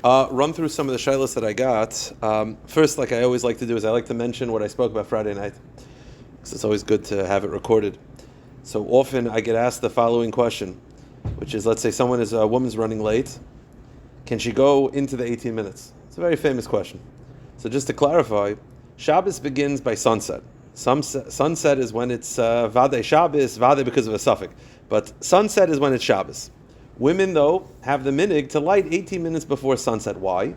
Run through some of the shilas that I got. First, like I always like to do, is I like to mention what I spoke about Friday night, because it's always good to have it recorded. So often I get asked the following question, which is, let's say a woman's running late. Can she go into the 18 minutes? It's a very famous question. So just to clarify, Shabbos begins by sunset. Sunset is when it's Vaday Shabbos, Vaday because of a suffix. But sunset is when it's Shabbos. Women, though, have the minig to light 18 minutes before sunset. Why?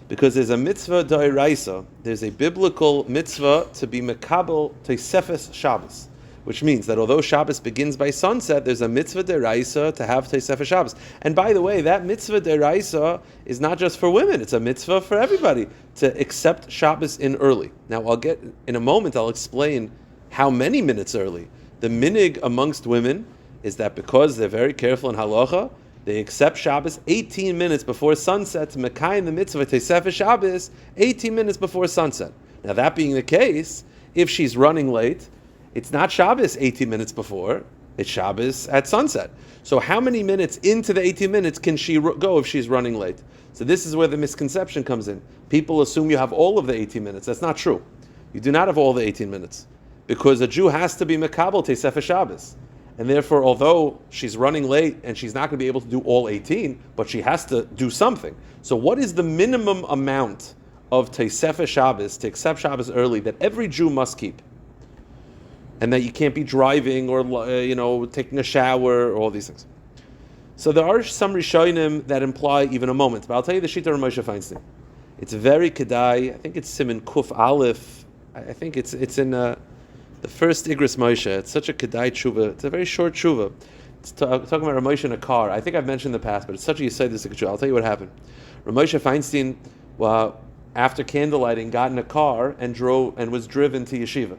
Because there's a mitzvah d'oraisa. There's a biblical mitzvah to be mekabel tosefes Shabbos, which means that although Shabbos begins by sunset, there's a mitzvah d'oraisa to have tosefes Shabbos. And by the way, that mitzvah d'oraisa is not just for women; it's a mitzvah for everybody to accept Shabbos in early. Now, in a moment, I'll explain how many minutes early. The minig amongst women is that because they're very careful in halacha, they accept Shabbos 18 minutes before sunset to mekayim the mitzvah tosefes Shabbos 18 minutes before sunset. Now, that being the case, if she's running late, it's not Shabbos 18 minutes before, it's Shabbos at sunset. So how many minutes into the 18 minutes can she go if she's running late? So this is where the misconception comes in. People assume you have all of the 18 minutes. That's not true. You do not have all the 18 minutes, because a Jew has to be mekabel tosefes Shabbos. And therefore, although she's running late and she's not going to be able to do all 18, but she has to do something. So what is the minimum amount of tosefes Shabbos, to accept Shabbos early, that every Jew must keep? And that you can't be driving or taking a shower or all these things. So there are some rishonim that imply even a moment. But I'll tell you the shita of Moshe Feinstein. It's very kedai. I think it's Siman Kuf Aleph. I think it's in the first Igris Moshe. It's such a kedai tshuva. It's a very short tshuva. It's talking about Ramoshe in a car. I think I've mentioned in the past, but it's such a yisaidistic tshuva. I'll tell you what happened. Ramoshe Feinstein, after candlelighting, got in a car and was driven to yeshiva.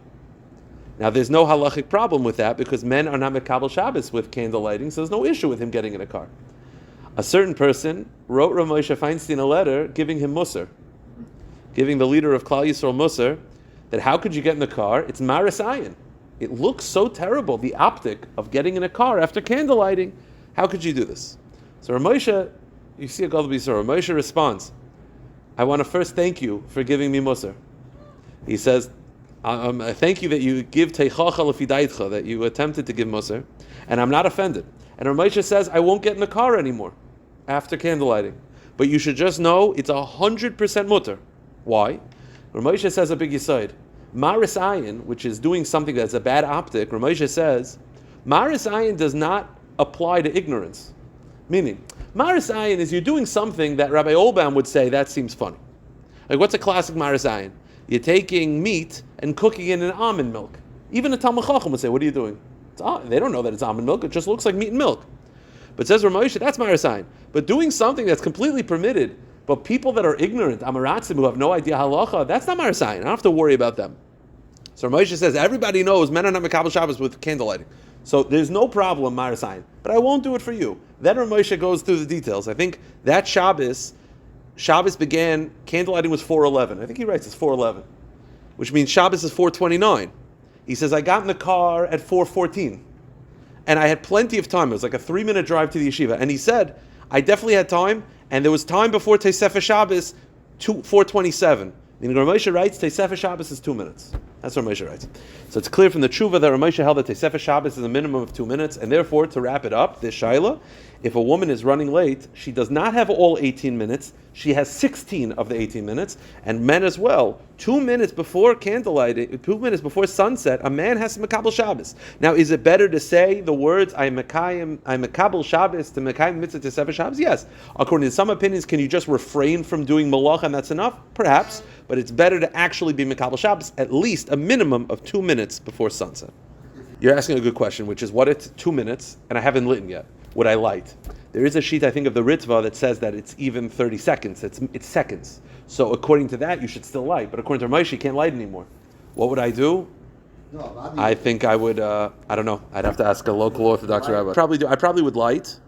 Now, there's no halachic problem with that, because men are not mekabel Shabbos with candle lighting, so there's no issue with him getting in a car. A certain person wrote Rav Moshe Feinstein a letter giving him musar, giving the leader of Klal Yisrael musar, that how could you get in the car? It's maris ayin. It looks so terrible, the optic of getting in a car after candle lighting. How could you do this? So Rav Moshe, you see a gadol b'Yisrael, Rav Moshe responds, I want to first thank you for giving me musar. He says, I thank you that you give teichacha lefidaitcha, that you attempted to give musar, and I'm not offended. And Rav Moshe says, I won't get in the car anymore after candlelighting. But you should just know it's 100% mutter. Why? Rav Moshe says a big yisaid. Maris ayin, which is doing something that's a bad optic, Rav Moshe says, Maris ayin does not apply to ignorance. Meaning, Maris ayin is you're doing something that Rabbi Olbaum would say, that seems funny. Like, what's a classic Maris ayin? You're taking meat and cooking it in almond milk. Even a Talmud Chacham would say, what are you doing? They don't know that it's almond milk, it just looks like meat and milk. But says Rav Moshe, that's Marasayin. But doing something that's completely permitted, but people that are ignorant, Amaratzim, who have no idea halacha, that's not Marasayin. I don't have to worry about them. So Rav Moshe says, everybody knows men are not mekabel Shabbos with candlelighting. So there's no problem, Marasayin. But I won't do it for you. Then Rav Moshe goes through the details. I think that Shabbos began, candlelighting was 4:11. I think he writes it's 4:11, which means Shabbos is 4:29. He says, I got in the car at 4:14, and I had plenty of time. It was like a 3-minute drive to the yeshiva. And he said, I definitely had time, and there was time before tosefes Shabbos, 4:27. And Rav Moshe writes, tosefes Shabbos is 2 minutes. That's what Rav Moshe writes. So it's clear from the tshuva that Rav Moshe held that tosefes Shabbos is a minimum of 2 minutes, and therefore, to wrap it up, this shaila, if a woman is running late, she does not have all 18 minutes, she has 16 of the 18 minutes, and men as well. 2 minutes before candlelight, 2 minutes before sunset, a man has to mekabel Shabbos. Now, is it better to say the words, I mekabel Shabbos to mekayim mitzvah tosefes Shabbos? Yes. According to some opinions, can you just refrain from doing malach and that's enough? Perhaps, but it's better to actually be mekabel Shabbos at least a minimum of 2 minutes before sunset. You're asking a good question, which is, what it's 2 minutes, and I haven't lit yet. Would I light? There is a sheet, I think, of the Ritva that says that it's even 30 seconds. It's seconds. So according to that, you should still light. But according to Moshe, you can't light anymore. What would I do? I think I would, I don't know. I'd have to ask a local Orthodox rabbi. I probably would light,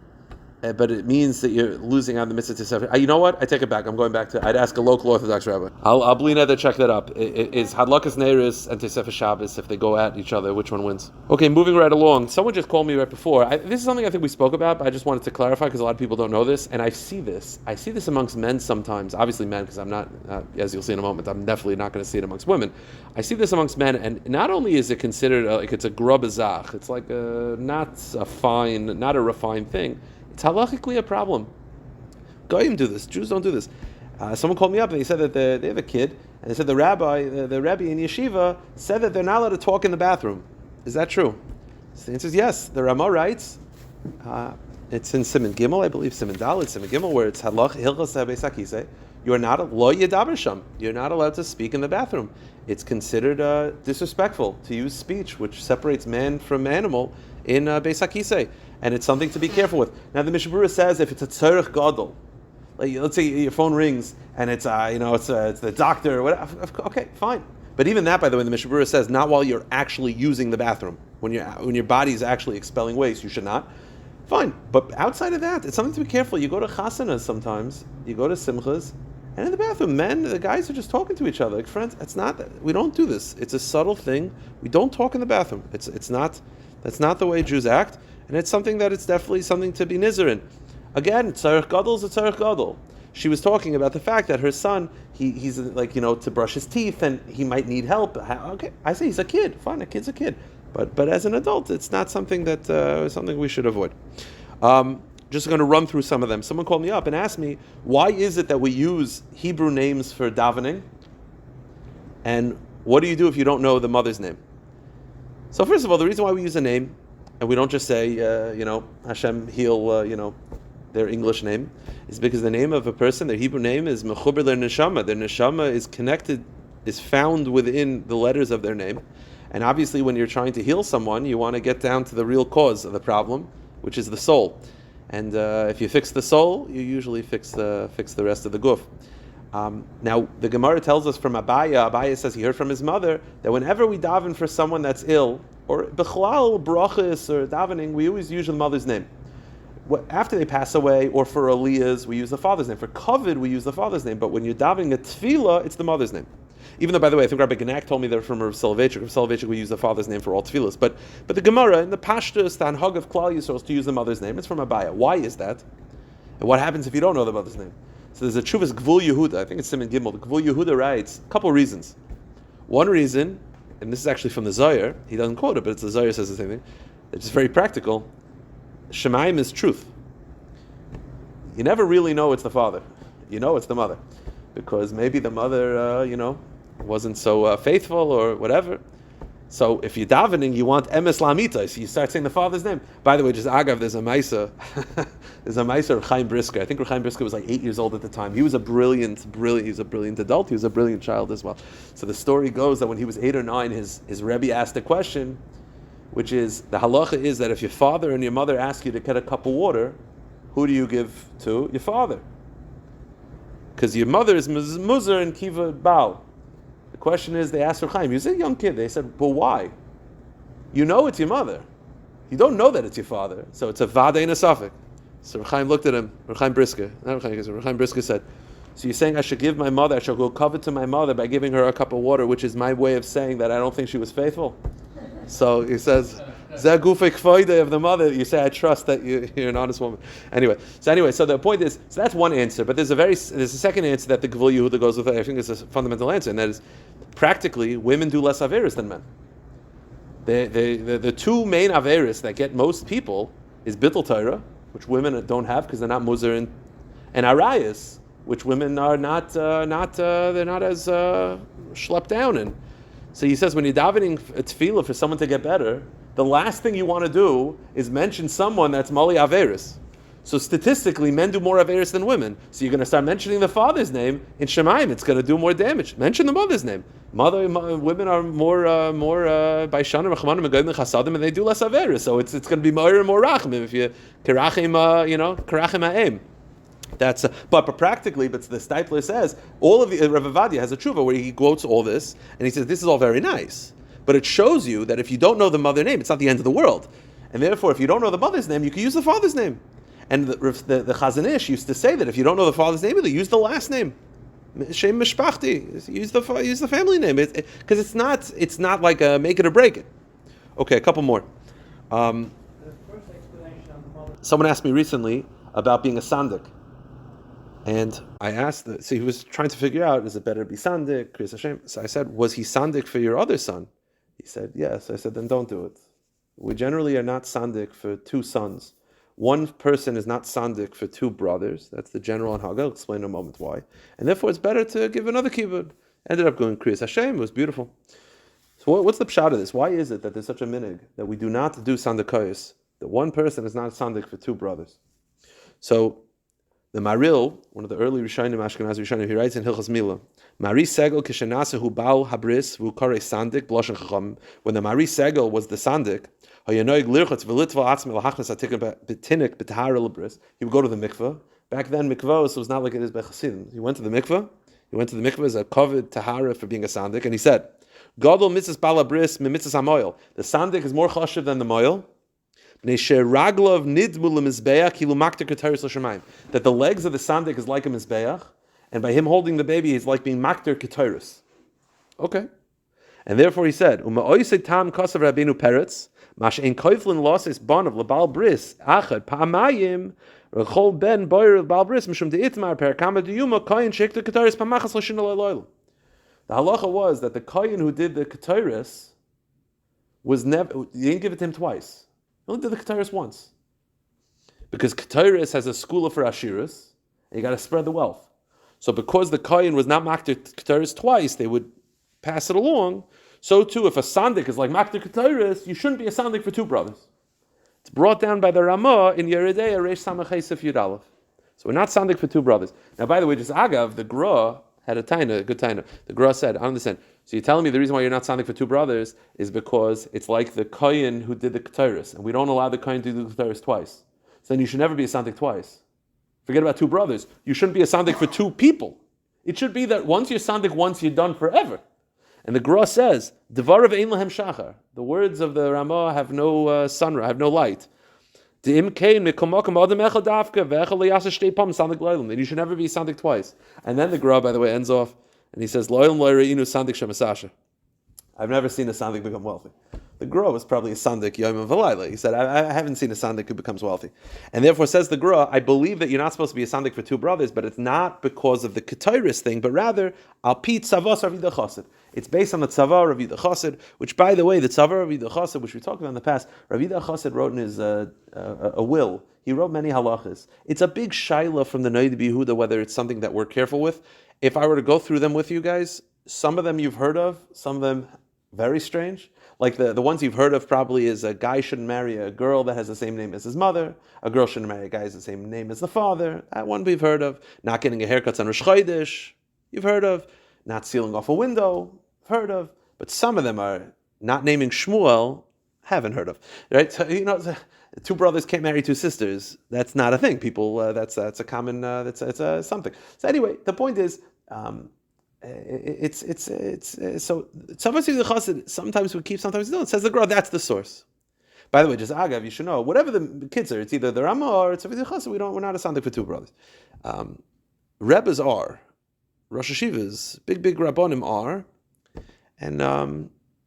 but it means that you're losing out the mitzvah to sefer. You know what? I take it back. I'm going back to. I'd ask a local Orthodox rabbi. I'll bleed to check that up. Is Halachos Neiris and Sefer Shabbos, if they go at each other, which one wins? Okay, moving right along. Someone just called me right before. This is something I think we spoke about, but I just wanted to clarify because a lot of people don't know this, and I see this. I see this amongst men sometimes. Obviously, men, because I'm not, as you'll see in a moment, I'm definitely not going to see it amongst women. I see this amongst men, and not only is it considered like it's a grubazach, it's like not a refined thing. It's halachically a problem. Goyim do this. Jews don't do this. Someone called me up and they said that they have a kid, and they said the rebbe in yeshiva said that they're not allowed to talk in the bathroom. Is that true? So the answer is yes. The Ramah writes, it's in Siman Gimel, I believe, Siman Dalet, Siman Gimel, where it's Halachos beis haknesses. You're not You're not allowed to speak in the bathroom. It's considered disrespectful to use speech, which separates man from animal in beis haknesses. And it's something to be careful with. Now the Mishnah Berurah says if it's a tzorech gadol, like let's say your phone rings and it's it's the doctor or whatever. Okay, fine. But even that, by the way, the Mishnah Berurah says not while you're actually using the bathroom. When your body is actually expelling waste, you should not. Fine. But outside of that, it's something to be careful. You go to chasanas sometimes. You go to simchas, and in the bathroom, the guys are just talking to each other like friends. It's not that we don't do this. It's a subtle thing. We don't talk in the bathroom. That's not the way Jews act. And it's something that it's definitely something to be nizer in. Again, tzarech gadol is a tzarech gadol. She was talking about the fact that her son, he's like, to brush his teeth and he might need help. Okay, I say he's a kid. Fine, a kid's a kid. But as an adult, it's not something that something we should avoid. Just going to run through some of them. Someone called me up and asked me, why is it that we use Hebrew names for davening? And what do you do if you don't know the mother's name? So first of all, the reason why we use a name, and we don't just say, Hashem heal, their English name, is because the name of a person, their Hebrew name is mechuber their neshama. Their neshama is connected, is found within the letters of their name. And obviously when you're trying to heal someone, you want to get down to the real cause of the problem, which is the soul. And if you fix the soul, you usually fix the rest of the guf. Now, the Gemara tells us from Abaya says he heard from his mother, that whenever we daven for someone that's ill, or bechlal, brachas, or davening, we always use the mother's name. After they pass away, or for aliyahs, we use the father's name. For kavod, we use the father's name. But when you're davening a tefillah, it's the mother's name. Even though, by the way, I think Rabbi Genak told me that from Rav Soloveitchik. Rav Soloveitchik, we use the father's name for all tefillahs. But the Gemara, in the Pashtus, the Hanhag of Klal Yisrael, is to use the mother's name. It's from Abaya. Why is that? And what happens if you don't know the mother's name? So there's a Chuvas Gvul Yehuda, I think it's Siman Gimel. The Gvul Yehuda writes a couple reasons. One reason, and this is actually from the Zohar, he doesn't quote it, but the Zohar says the same thing. It's very practical. Shemaim is truth. You never really know it's the father. You know it's the mother. Because maybe the mother, wasn't so faithful or whatever. So if you're davening, you want emes lamita, so you start saying the father's name. By the way, just agav, there's a maisa of Chaim Brisker. I think Chaim Brisker was like 8 years old at the time. He was a brilliant adult. He was a brilliant child as well. So the story goes that when he was 8 or 9, his Rebbe asked a question, which is, the halacha is that if your father and your mother ask you to get a cup of water, who do you give to? Your father. Because your mother is muzar and kiva baal. The question is, they asked for Chaim. He was a young kid. They said, but why? You know it's your mother. You don't know that it's your father. So it's a vada and a suffix. So Chaim looked at him, Chaim Brisker. Chaim Brisker said, so you're saying I should give my mother, I shall go covet to my mother by giving her a cup of water, which is my way of saying that I don't think she was faithful? So he says, Zeh gufei kvoide of the mother. You say, I trust that you're an honest woman. Anyway, so the point is, so that's one answer, but there's a second answer that the Gvul Yehuda goes with. I think it's a fundamental answer, and that is, practically, women do less averis than men. The two main averis that get most people is bittul Torah, which women don't have because they're not muzar, and arayas, which women are not they're not as schlepped down in. So he says when you're davening a tefillah for someone to get better, the last thing you want to do is mention someone that's mali averis. So statistically, men do more averis than women. So you're going to start mentioning the father's name in Shemaim. It's going to do more damage. Mention the mother's name. Women are more by shanim rachmanim and gomel chasadim, and they do less averis. So it's going to be more and more rachmim if you karachim karachim ha'em. That's but practically, but the Stipler says all of the Rav Avadia has a tshuva where he quotes all this, and he says this is all very nice, but it shows you that if you don't know the mother name, it's not the end of the world, and therefore if you don't know the mother's name, you can use the father's name. And the Chazon Ish used to say that if you don't know the father's name, they use the last name. Shem Mishpachti. Use the family name. Because it's not like a make it or break it. Okay, a couple more. Someone asked me recently about being a sandek. And I asked, so he was trying to figure out, is it better to be sandek, Kriyas Hashem? So I said, was he sandek for your other son? He said, yes. I said, then don't do it. We generally are not sandek for two sons. One person is not sandek for two brothers. That's the general Hanhaga. I'll explain in a moment why. And therefore, it's better to give another kibbud. Ended up going Kriyas Hashem. It was beautiful. So what's the pshat of this? Why is it that there's such a minig that we do not do sandekayos? That one person is not sandek for two brothers. So the Maril, one of the early Rishonim, Ashkenaz Rishonim, he writes in Hilchos Milah, Mari Segel kishenase hu bal habris vu kare sandek bloshen chacham. When the Mari Segel was the sandek, he would go to the mikveh. Back then, mikvah was not like it is by Chassidim. He went to the mikveh. He went to the mikveh as a kovid tahara for being a sandek, and he said, "Gadol mitzvahs bala bris mi mitzvahs hamoil." The sandek is more chashiv than the moil. That the legs of the sandek is like a mizbeach, and by him holding the baby, he's like being makter ketoris. Okay, and therefore he said, tam kasav rabbeinu peretz. Mash ein koiflin losses bon of lebal bris achad pa'amayim rechol ben boyer lebal bris mishum deitmar per kama diyuma koyin shekta ketaris pamachas l'shin aloyloyl. The halacha was that the koyin who did the ketaris was never, you didn't give it to him twice. You only did the ketaris once, because ketaris has a skula for ashiras, and you got to spread the wealth. So because the koyin was not makter ketaris twice, they would pass it along. So too, if a sandek is like makter ketaris, you shouldn't be a sandek for two brothers. It's brought down by the Ramah in Yeridei Reish Samach Sif Yud Aleph. So we're not sandek for two brothers. Now, by the way, just agav, the Gra had a good taina. The Gra said, I understand. So you're telling me the reason why you're not sandek for two brothers is because it's like the kohen who did the ketaris, and we don't allow the kohen to do the ketaris twice. So then you should never be a sandek twice. Forget about two brothers. You shouldn't be a sandek for two people. It should be that once you're sandek once, you're done forever. And the Gra says, "Devarav ein lahem shachar." The words of the Ramah have no sunrise, have no light. Then you should never be sandek twice. And then the Gra, by the way, ends off, and he says, "Loyal loyreinu sandek shemasasha." I've never seen a sandek become wealthy. The Gra was probably a sandek yom v'layla. He said, I haven't seen a sandek who becomes wealthy. And therefore says the Gra, I believe that you're not supposed to be a sandek for two brothers, but it's not because of the ketoris thing, but rather, al pi tzavos Rav Yida Chassid. It's based on the tzavah Rav Yida Chassid, which, by the way, the tzavah Rav Yida Chassid, which we talked about in the past, Rav Yida Chassid wrote in his a will. He wrote many halachos. It's a big shaila from the Noid B'Yehuda, whether it's something that we're careful with. If I were to go through them with you guys, some of them you've heard of, some of them very strange. Like the ones you've heard of probably is a guy shouldn't marry a girl that has the same name as his mother. A girl shouldn't marry a guy who has the same name as the father. That one we've heard of. Not getting a haircut on Rosh Chodesh. You've heard of. Not sealing off a window. Heard of. But some of them are not naming Shmuel. Haven't heard of. Right? So, two brothers can't marry two sisters. That's not a thing. People. That's a common. That's something. So anyway, the point is. So sometimes we keep, sometimes we don't. It says the Gra, that's the source. By the way, just agav, you should know, whatever the kids are, it's either the Ramah or it's Rav Yida Chassid. We're not a sandek for two brothers. Rebbes are, Rosh Hashivas, big Rabbonim are, and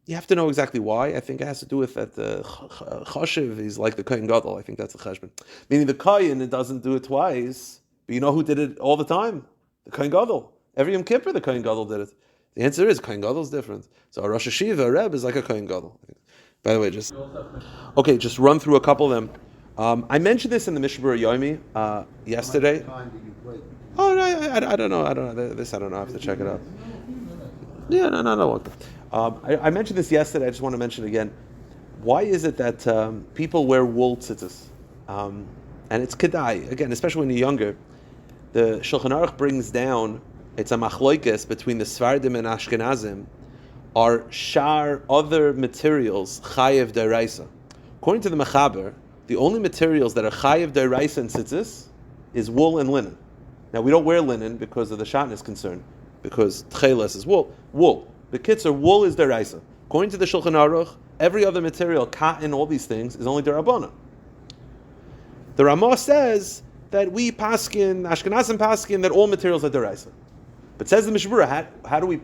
you have to know exactly why. I think it has to do with that the Choshev is like the Kohen Gadol. I think that's the Cheshbon. Meaning the Kohen, it doesn't do it twice, but you know who did it all the time? The Kohen Gadol. Every Yom Kippur, the Kohen Gadol did it. The answer is Kohen Gadol is different. So a Rosh Hashiva, a Reb, is like a Kohen Gadol. By the way, just run through a couple of them. I mentioned this in the Mishmar Yomi yesterday. Oh, no, I don't know. This I don't know. I have to check it out. Yeah, no. I mentioned this yesterday. I just want to mention it again. Why is it that people wear wool tzitzis? And it's kedai, again, especially when you're younger. The Shulchan Aruch brings down, it's a machloikes between the Sfardim and Ashkenazim, are shar other materials chayev deraisa. According to the Mechaber, the only materials that are chayev deraisa and tzitzis is wool and linen. Now we don't wear linen because of the shatnez concern, because tcheles is wool. The kitzur, wool is deraisa. According to the Shulchan Aruch, every other material, cotton, all these things, is only derabana. The Ramah says that we paskin, Ashkenazim paskin, that all materials are deraisa. But says the Mishabura, how do we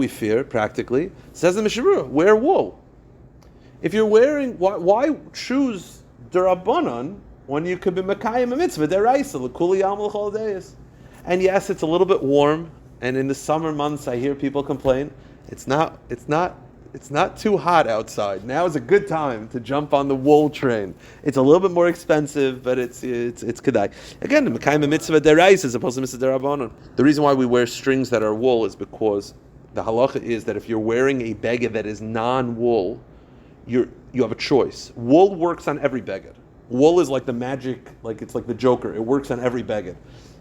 fare practically? Says the Mishabura, wear wool. If you're wearing, why choose derabanan when you could be Mekayim a mitzvah deraisa, l'kuli yom l'chol deis? And yes, it's a little bit warm, and in the summer months I hear people complain. It's not too hot outside. Now is a good time to jump on the wool train. It's a little bit more expensive, but it's kedai. Again, the Mekayim mitzvah derais as opposed to mitzvah derabanan. The reason why we wear strings that are wool is because the halacha is that if you're wearing a beged that is non-wool, you have a choice. Wool works on every beged. Wool is like the magic, it's like the Joker. It works on every beged.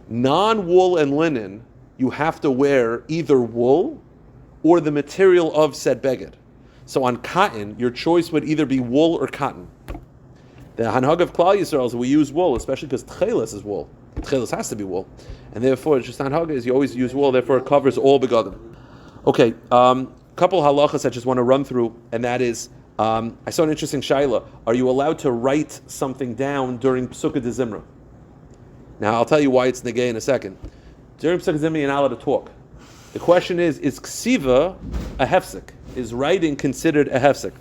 Non-wool and linen, you have to wear either wool or the material of said beged. So on cotton, your choice would either be wool or cotton. The hanhag of Klal Yisrael is we use wool, especially because tchelis is wool. Tchelis has to be wool. And therefore, it's just hanhag is you always use wool, therefore it covers all begadim. Okay, couple halachas I just want to run through, and that is, I saw an interesting shaila. Are you allowed to write something down during pesukei de zimra? Now, I'll tell you why it's negay in a second. During pesukei de zimra, you're not allowed to talk. The question is ksiva a hefsek? Is writing considered a hefsek?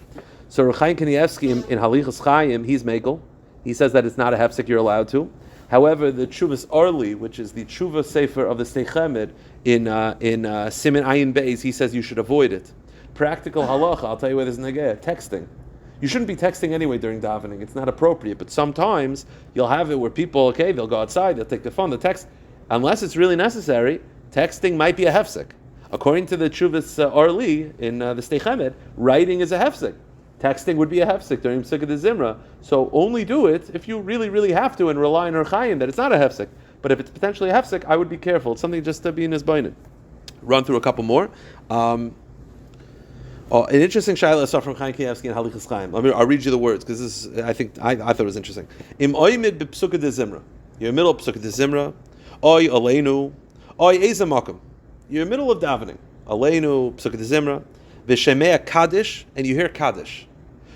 So Reb Chaim Kanievsky in Halachos Chaim, he's megal. He says that it's not a hefsek, you're allowed to. However, the Tshuvas Arli, which is the Tshuva Sefer of the Shnei Chemed in Siman Ayin Beis, he says you should avoid it. Practical halacha, I'll tell you where there's negay, texting. You shouldn't be texting anyway during davening. It's not appropriate. But sometimes you'll have it where people, they'll go outside, they'll take the phone, they'll text. Unless it's really necessary, texting might be a hefsek. According to the Tshuvas Arli in the Shnei Chemed, writing is a hefsek. Texting would be a hefsek during pesukei de zimra. So only do it if you really, really have to and rely on Reb Chaim that it's not a hefsek. But if it's potentially a hefsek, I would be careful. It's something just to be in his bainin. Run through a couple more. An interesting shayla I saw from Chaim Kanievsky in Halachos Chaim. I'll read you the words because this is, I thought it was interesting. Im oimid b'pesukei de zimra. You're in the middle of pesukei de zimra. Oy aleinu. Oy eza makom. You're in the middle of davening. Aleinu, pesukei de zimra. V'shemei kaddish, and you hear kaddish.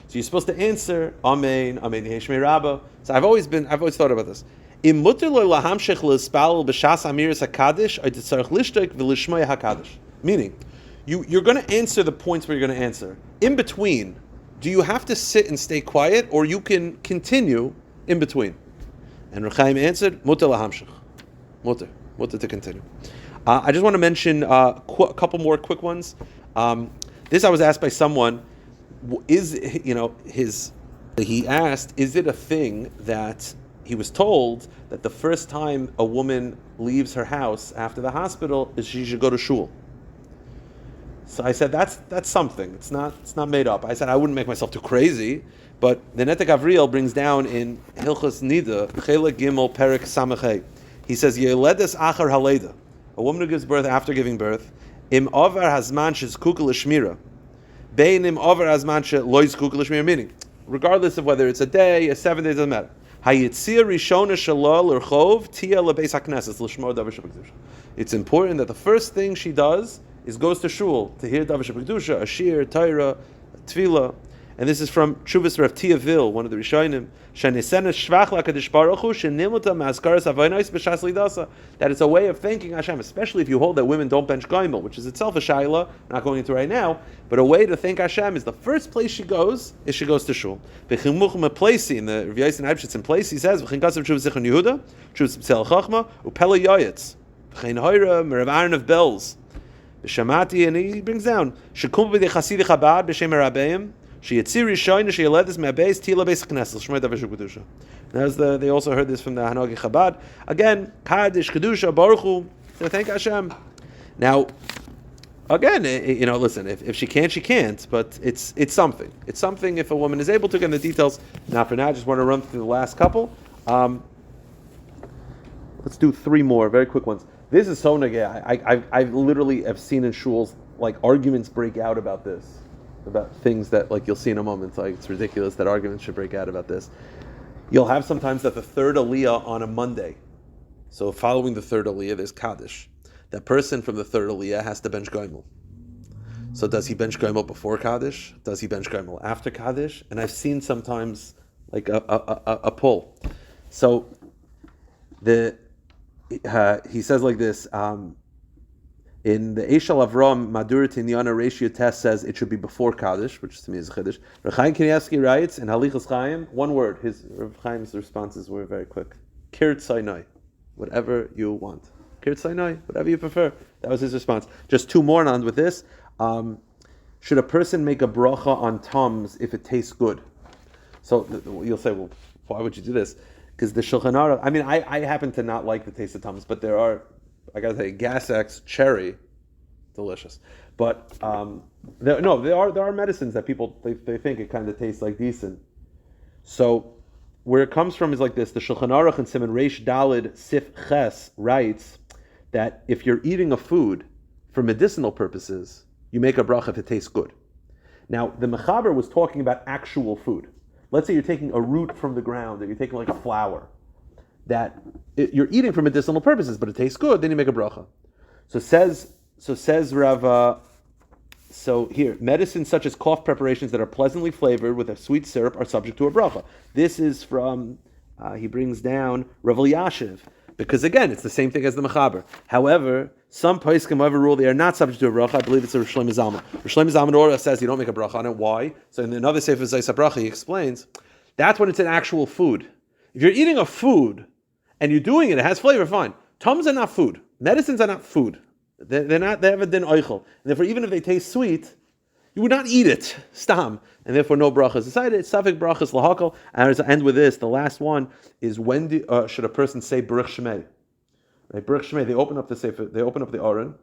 So you're supposed to answer Amen, Amen, Shmei Rabba. So I've always thought about this. Im muter lo lahamshech l'spal b'shas amiris hakaddish, or tzarich lishtek v'lishmei hakaddish. Meaning, you're going to answer the points where you're going to answer. In between, do you have to sit and stay quiet, or you can continue in between? And Reb Chaim answered, muter lahamshech. Muter to continue. I just want to mention a couple more quick ones. This I was asked by someone. He asked, is it a thing that he was told that the first time a woman leaves her house after the hospital is she should go to shul? So I said that's something. It's not made up. I said I wouldn't make myself too crazy, but the Netek Avriel brings down in Hilchos Nida Chelek Gimel Perek Samachei. He says Yeledes Achar Haleda, a woman who gives birth after giving birth, Im Avar Hazman Shezkuk L'Shmira. Meaning, regardless of whether it's a day, a 7 days, doesn't matter. It's important that the first thing she does is goes to shul to hear Davar Shebekdusha, a shiur, torah, tefillah. And this is from Tshuvas Rav Tia Vil, one of the Rishonim. That it's a way of thanking Hashem, especially if you hold that women don't bench gomel, which is itself a shayla, not going into right now, but a way to thank Hashem is the first place she goes is she goes to shul. In the Rav Yosef Eibshitz in place, he says, of bells. And he brings down, they also heard this from the Hanagi Chabad. Again, kaddish, kedusha, baruch hu, so thank Hashem. Now, again, listen, if she can't, she can't, but it's something. It's something if a woman is able to. Get the details. Not for now, I just want to run through the last couple. Let's do 3 more, very quick ones. This is so negay. I literally have seen in shuls, arguments break out about this. About things that you'll see in a moment. It's ridiculous that arguments should break out about this. You'll have sometimes that the third aliyah on a Monday. So following the third aliyah, there's kaddish. That person from the third aliyah has to bench gomel. So does he bench gomel before kaddish? Does he bench gomel after kaddish? And I've seen sometimes like a pull. So he says like this. In the Eshel Avram Madur Tinyana ratio test says it should be before kaddish, which to me is a kaddish. Rav Chaim Kanievsky writes in Halachos Chaim, one word. Rav Chaim's responses were very quick. Kirt Sinai, whatever you want. Kirt Sinai, whatever you prefer. That was his response. Just two more on with this. Should a person make a bracha on tums if it tastes good? So you'll say, well, why would you do this? Because the Shulchan Aruch. I mean, I happen to not like the taste of tums, but there are. I gotta say, Gas X cherry, delicious. But there are medicines that people they think it kind of tastes like decent. So where it comes from is like this: the Shulchan Aruch and Siman Reish Dalid Sif Ches writes that if you're eating a food for medicinal purposes, you make a bracha if it tastes good. Now the Mechaber was talking about actual food. Let's say you're taking a root from the ground, or you're taking like a flower. That you're eating for medicinal purposes, but it tastes good, then you make a bracha. So says Rava. So here, medicines such as cough preparations that are pleasantly flavored with a sweet syrup are subject to a bracha. This is from he brings down Rav Elyashiv, because again, it's the same thing as the Mechaber. However, some poskim overrule they are not subject to a bracha. I believe it's a Shlomo Zalman. Shlomo Zalman Orah says you don't make a bracha on it. Why? So in another sefer Zayis Bracha, he explains that's when it's an actual food. If you're eating a food and you're doing it, it has flavor, fine. Tums are not food. Medicines are not food. They're not. They have a din oichel, and therefore, even if they taste sweet, you would not eat it. Stam, and therefore, no bracha is decided. It's safek brachas lahakol. And to end with this, the last one is when should a person say brich shmei? Right, brich shmei. They open up the sefer. They open up the aron,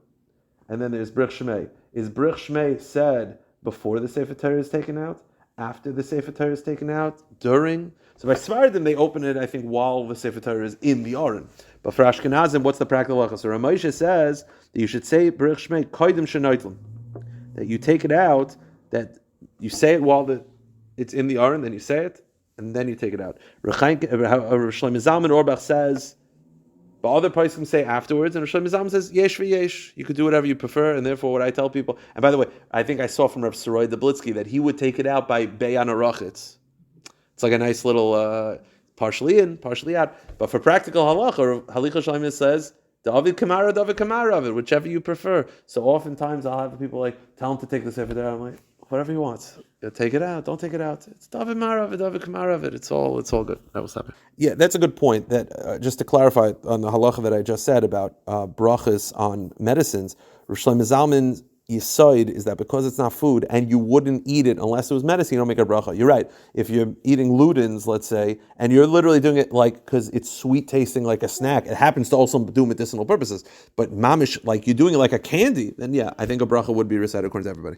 and then there's brich shmei. Is brich shmei said before the sefer Torah is taken out? After the sefer Torah is taken out? During? So by Svardim, they open it, I think, while the Sefer Torah is in the Aron. But for Ashkenazim, what's the practical halacha? So Ramosha says that you should say brich shmei koydem shenoitlim, that you take it out, that you say it while it's in the Aron, then you say it, and then you take it out. Shlomo Zalman Auerbach says, but other poskim say afterwards, and Shlomo Zalman says yesh v'yesh. You could do whatever you prefer, and therefore, what I tell people. And by the way, I think I saw from Rav Saroy Dablitsky that he would take it out by beyan arachitz. It's like a nice little partially in, partially out. But for practical halacha, Halicha Shlomo says, David Kamara, whichever you prefer. So oftentimes I'll have people like, tell him to take the Sefer Torah. I'm like, whatever he wants. Take it out, don't take it out. It's David Kamarav, it's all good. That was happening. Yeah, that's a good point. That just to clarify on the halacha that I just said about brachas on medicines, Rosh Shlomo Zalman's Yisoid is that because it's not food and you wouldn't eat it unless it was medicine, you don't make a bracha. You're right. If you're eating Ludens, let's say, and you're literally doing it like because it's sweet tasting like a snack, it happens to also do medicinal purposes. But mamish, like you're doing it like a candy, then yeah, I think a bracha would be recited according to everybody.